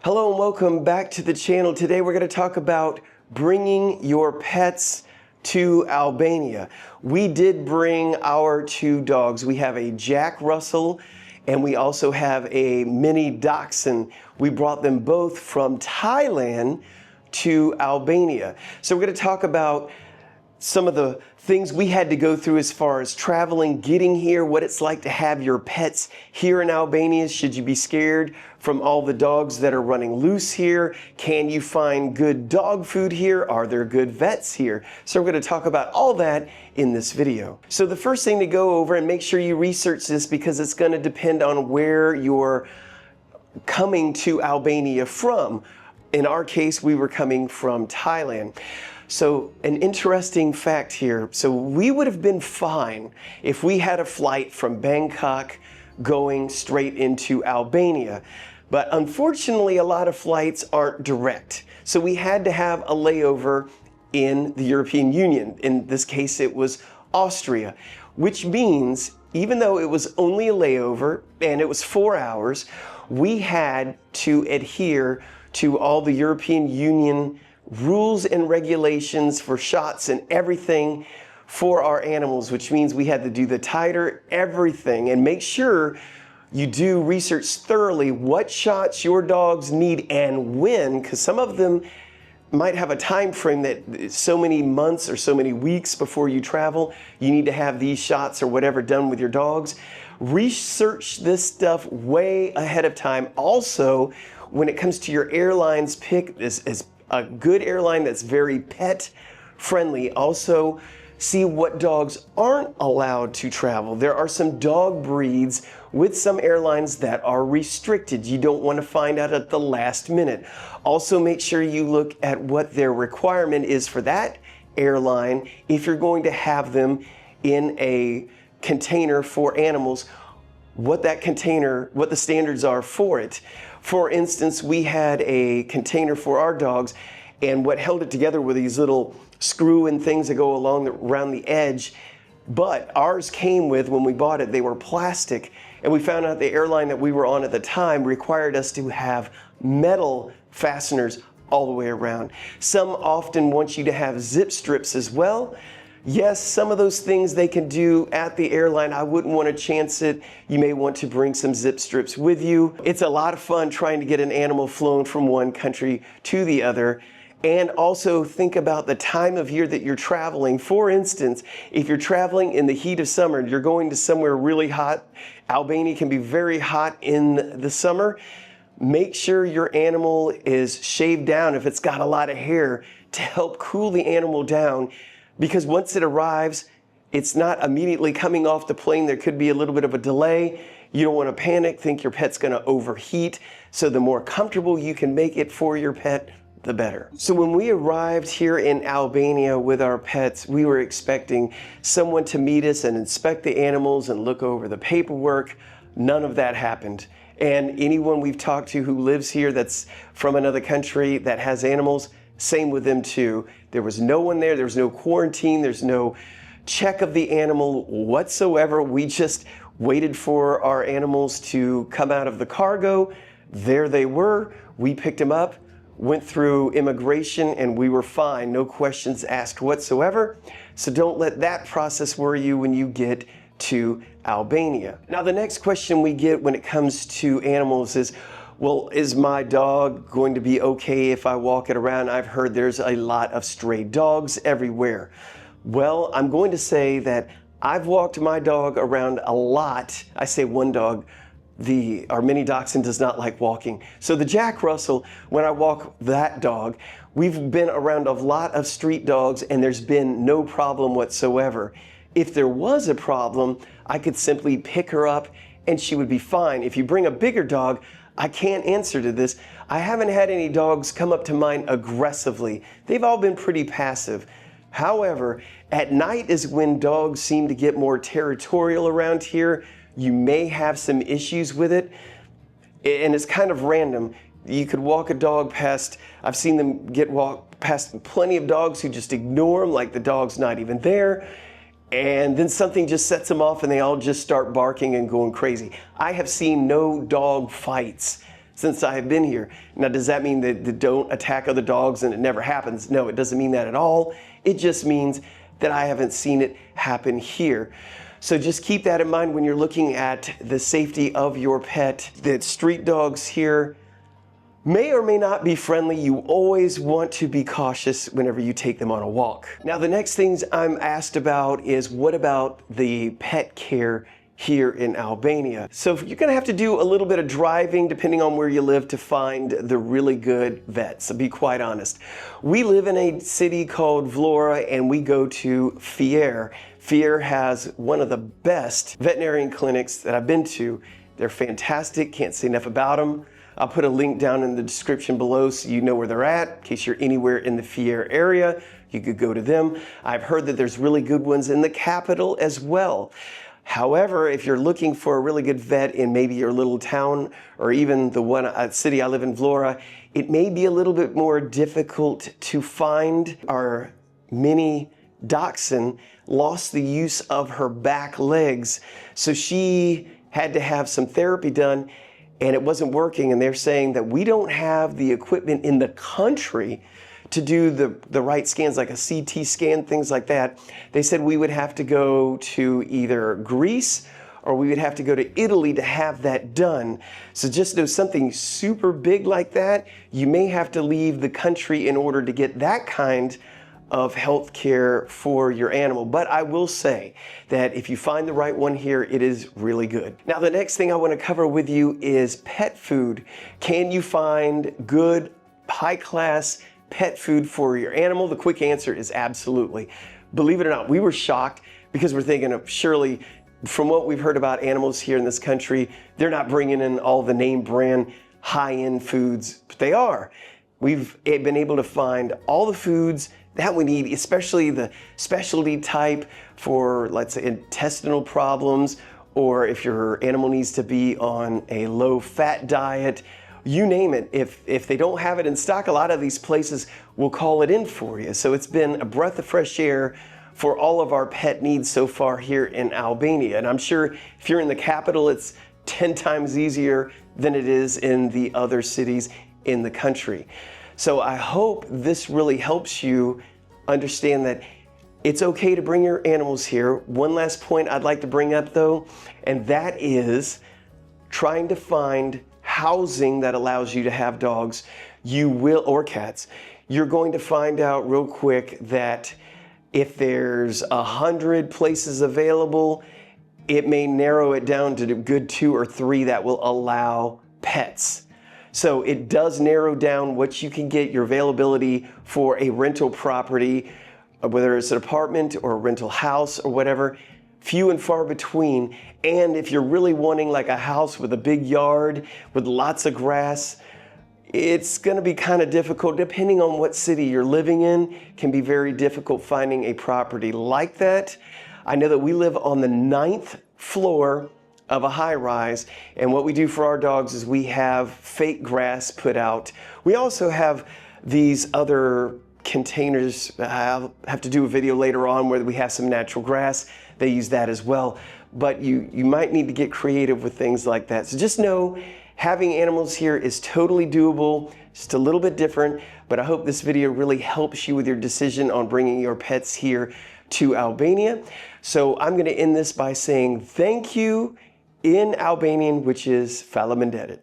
Hello and welcome back to the channel. Today we're going to talk about bringing your pets to Albania. We did bring our two dogs. We have a Jack Russell and we also have a mini Dachshund. We brought them both from Thailand to Albania. So we're going to talk about some of the things we had to go through as far as traveling, getting here, what it's like to have your pets here in Albania. Should you be scared from all the dogs that are running loose here? Can you find good dog food here? Are there good vets here? So we're going to talk about all that in this video. So the first thing to go over, and make sure you research this because it's going to depend on where you're coming to Albania from. In our case, we were coming from Thailand. So an interesting fact here. So we would have been fine if we had a flight from Bangkok going straight into Albania. But unfortunately, a lot of flights aren't direct. So we had to have a layover in the European Union. In this case, it was Austria, which means even though it was only a layover and it was 4 hours, we had to adhere to all the European Union rules and regulations for shots and everything for our animals, which means we had to do the titer, everything, and make sure you do research thoroughly what shots your dogs need and when, because some of them might have a time frame that so many months or so many weeks before you travel, you need to have these shots or whatever done with your dogs. Research this stuff way ahead of time. Also, when it comes to your airlines, pick is a good airline that's very pet friendly. Also, see what dogs aren't allowed to travel. There are some dog breeds with some airlines that are restricted. You don't want to find out at the last minute. Also, make sure you look at what their requirement is for that airline if you're going to have them in a container for animals, what that container, what the standards are for it. For instance, we had a container for our dogs, and what held it together were these little screw and things that go around the edge. But ours came with, when we bought it, they were plastic, and we found out the airline that we were on at the time required us to have metal fasteners all the way around. Some often want you to have zip strips as well. Yes, some of those things they can do at the airline. I wouldn't want to chance it. You may want to bring some zip strips with you. It's a lot of fun trying to get an animal flown from one country to the other. And also think about the time of year that you're traveling. For instance, if you're traveling in the heat of summer, you're going to somewhere really hot. Albania can be very hot in the summer. Make sure your animal is shaved down if it's got a lot of hair to help cool the animal down. Because once it arrives, it's not immediately coming off the plane. There could be a little bit of a delay. You don't want to panic, think your pet's going to overheat. So the more comfortable you can make it for your pet, the better. So when we arrived here in Albania with our pets, we were expecting someone to meet us and inspect the animals and look over the paperwork. None of that happened. And anyone we've talked to who lives here that's from another country that has animals, same with them too. There was no one there. There's no quarantine. There's no check of the animal whatsoever. We just waited for our animals to come out of the cargo. There they were. We picked them up, went through immigration, and we were fine. No questions asked whatsoever. So don't let that process worry you when you get to Albania. Now, the next question we get when it comes to animals is, well, is my dog going to be okay if I walk it around? I've heard there's a lot of stray dogs everywhere. Well, I'm going to say that I've walked my dog around a lot. I say one dog. Our mini Dachshund does not like walking. So the Jack Russell, when I walk that dog, we've been around a lot of street dogs and there's been no problem whatsoever. If there was a problem, I could simply pick her up and she would be fine. If you bring a bigger dog, I can't answer to this. I haven't had any dogs come up to mine aggressively. They've all been pretty passive. However, at night is when dogs seem to get more territorial around here. You may have some issues with it, and it's kind of random. You could walk a dog past, I've seen them walk past plenty of dogs who just ignore them like the dog's not even there. And then something just sets them off and they all just start barking and going crazy. I have seen no dog fights since I have been here. Now, does that mean that they don't attack other dogs and it never happens? No, it doesn't mean that at all. It just means that I haven't seen it happen here. So just keep that in mind when you're looking at the safety of your pet. That street dogs here may or may not be friendly. You always want to be cautious whenever you take them on a walk. Now, the next things I'm asked about is, what about the pet care here in Albania? So you're gonna have to do a little bit of driving depending on where you live to find the really good vets, to be quite honest. We live in a city called Vlora and we go to Fier. Fier has one of the best veterinarian clinics that I've been to. They're fantastic, can't say enough about them. I'll put a link down in the description below so you know where they're at. In case you're anywhere in the Fier area, you could go to them. I've heard that there's really good ones in the capital as well. However, if you're looking for a really good vet in maybe your little town or even the city I live in, Vlora, it may be a little bit more difficult to find. Our mini dachshund lost the use of her back legs, so she had to have some therapy done and it wasn't working, and they're saying that we don't have the equipment in the country to do the right scans, like a CT scan, things like that. They said we would have to go to either Greece or we would have to go to Italy to have that done. So just know something super big like that, you may have to leave the country in order to get that kind of health care for your animal. But I will say that if you find the right one here, it is really good. Now, the next thing I want to cover with you is pet food. Can you find good, high-class pet food for your animal? The quick answer is absolutely. Believe it or not, we were shocked because we're thinking of, surely, from what we've heard about animals here in this country, they're not bringing in all the name brand high-end foods, but they are. We've been able to find all the foods that we need, especially the specialty type for, let's say, intestinal problems, or if your animal needs to be on a low-fat diet, you name it. If they don't have it in stock, a lot of these places will call it in for you. So it's been a breath of fresh air for all of our pet needs so far here in Albania. And I'm sure if you're in the capital, it's 10 times easier than it is in the other cities in the country. So I hope this really helps you understand that it's okay to bring your animals here. One last point I'd like to bring up though, and that is trying to find housing that allows you to have dogs, or cats. You're going to find out real quick that if there's 100 places available, it may narrow it down to a good 2 or 3 that will allow pets. So it does narrow down what you can get, your availability for a rental property, whether it's an apartment or a rental house or whatever, few and far between. And if you're really wanting like a house with a big yard with lots of grass, it's gonna be kind of difficult depending on what city you're living in. It can be very difficult finding a property like that. I know that we live on the 9th floor of a high-rise, and what we do for our dogs is we have fake grass put out. We also have these other containers. I'll have to do a video later on where we have some natural grass. They use that as well, but you might need to get creative with things like that. So just know having animals here is totally doable, just a little bit different, but I hope this video really helps you with your decision on bringing your pets here to Albania. So I'm gonna end this by saying thank you in Albanian, which is Faleminderit.